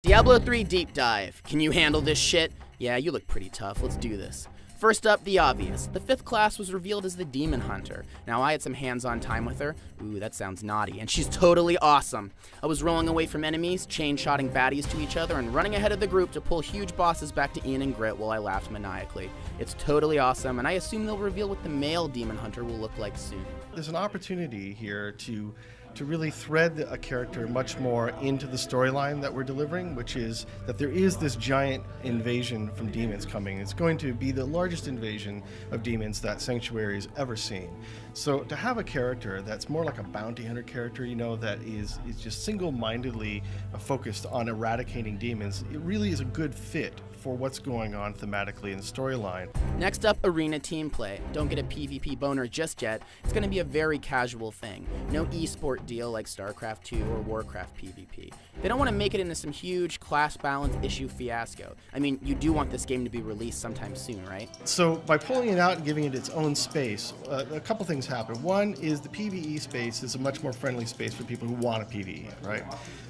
Diablo 3 Deep Dive. Can you handle this shit? Yeah, you look pretty tough. Let's do this. First up, the obvious. The 5th class was revealed as the Demon Hunter. Now, I had some hands-on time with her. Ooh, that sounds naughty. And she's totally awesome. I was rolling away from enemies, chain-shotting baddies to each other, and running ahead of the group to pull huge bosses back to Ian and Grit while I laughed maniacally. It's totally awesome, and I assume they'll reveal what the male Demon Hunter will look like soon. There's an opportunity here to really thread a character much more into the storyline that we're delivering, which is that there is this giant invasion from demons coming. It's going to be the largest invasion of demons that Sanctuary's ever seen. So to have a character that's more like a bounty hunter character, you know, that is just single-mindedly focused on eradicating demons, it really is a good fit for what's going on thematically in the storyline. Next up, arena team play. Don't get a PvP boner just yet. It's going to be a very casual thing. No esport deal like StarCraft 2 or Warcraft PvP. They don't want to make it into some huge class balance issue fiasco. I mean, you do want this game to be released sometime soon, right? So by pulling it out and giving it its own space, a couple things happen. One is the PvE space is a much more friendly space for people who want to PvE, right?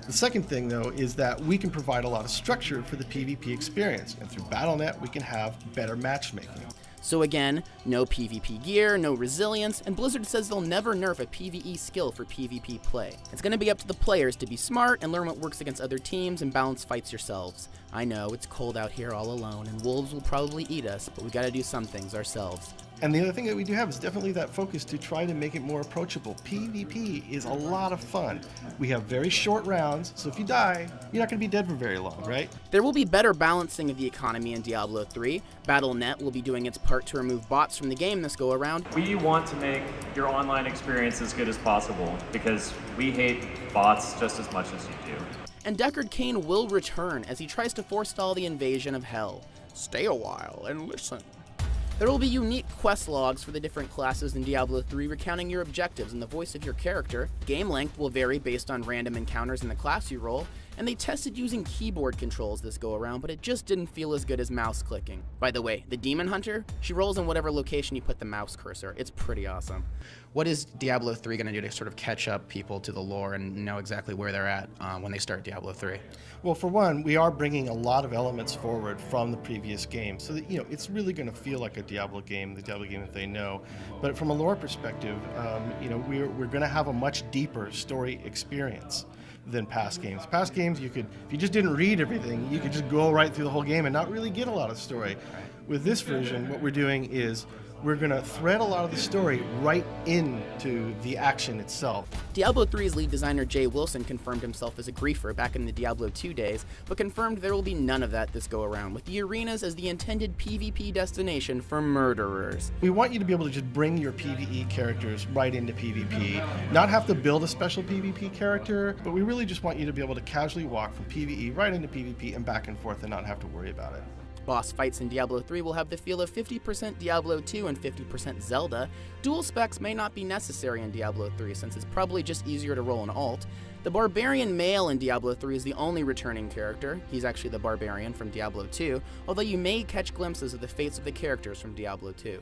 The second thing, though, is that we can provide a lot of structure for the PvP experience, and through Battle.net we can have better matchmaking. So again, no PvP gear, no resilience, and Blizzard says they'll never nerf a PvE skill for PvP play. It's going to be up to the players to be smart and learn what works against other teams and balance fights yourselves. I know, it's cold out here all alone, and wolves will probably eat us, but we gotta do some things ourselves. And the other thing that we do have is definitely that focus to try to make it more approachable. PvP is a lot of fun. We have very short rounds, so if you die, you're not going to be dead for very long, right? There will be better balancing of the economy in Diablo 3. Battle.net will be doing its part to remove bots from the game this go around. We want to make your online experience as good as possible because we hate bots just as much as you do. And Deckard Cain will return as he tries to forestall the invasion of Hell. Stay a while and listen. There will be unique quest logs for the different classes in Diablo 3 recounting your objectives and the voice of your character. Game length will vary based on random encounters in the class you roll, and they tested using keyboard controls this go around, but it just didn't feel as good as mouse clicking. By the way, the Demon Hunter, she rolls in whatever location you put the mouse cursor. It's pretty awesome. What is Diablo 3 going to do to sort of catch up people to the lore and know exactly where they're at when they start Diablo 3? Well, for one, we are bringing a lot of elements forward from the previous game, so that, you know, it's really going to feel like a Diablo game, the Diablo game that they know. But from a lore perspective, you know, we're going to have a much deeper story experience than past games. Past games, you could, if you just didn't read everything, you could just go right through the whole game and not really get a lot of story. With this version, what we're doing is we're going to thread a lot of the story right into the action itself. Diablo 3's lead designer Jay Wilson confirmed himself as a griefer back in the Diablo 2 days, but confirmed there will be none of that this go around, with the arenas as the intended PvP destination for murderers. We want you to be able to just bring your PvE characters right into PvP, not have to build a special PvP character, but we really just want you to be able to casually walk from PvE right into PvP and back and forth and not have to worry about it. Boss fights in Diablo 3 will have the feel of 50% Diablo 2 and 50% Zelda. Dual specs may not be necessary in Diablo 3 since it's probably just easier to roll an alt. The Barbarian male in Diablo 3 is the only returning character. He's actually the Barbarian from Diablo 2, although you may catch glimpses of the fates of the characters from Diablo 2.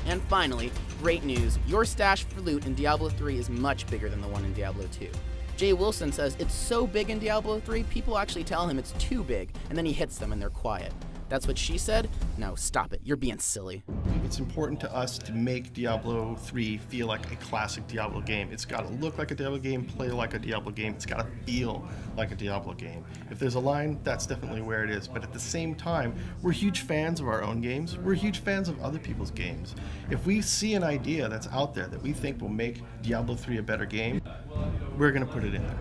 And finally, great news, your stash for loot in Diablo 3 is much bigger than the one in Diablo 2. Jay Wilson says it's so big in Diablo 3, people actually tell him it's too big, and then he hits them and they're quiet. That's what she said? No, stop it. You're being silly. It's important to us to make Diablo 3 feel like a classic Diablo game. It's got to look like a Diablo game, play like a Diablo game. It's got to feel like a Diablo game. If there's a line, that's definitely where it is. But at the same time, we're huge fans of our own games. We're huge fans of other people's games. If we see an idea that's out there that we think will make Diablo 3 a better game, we're going to put it in there.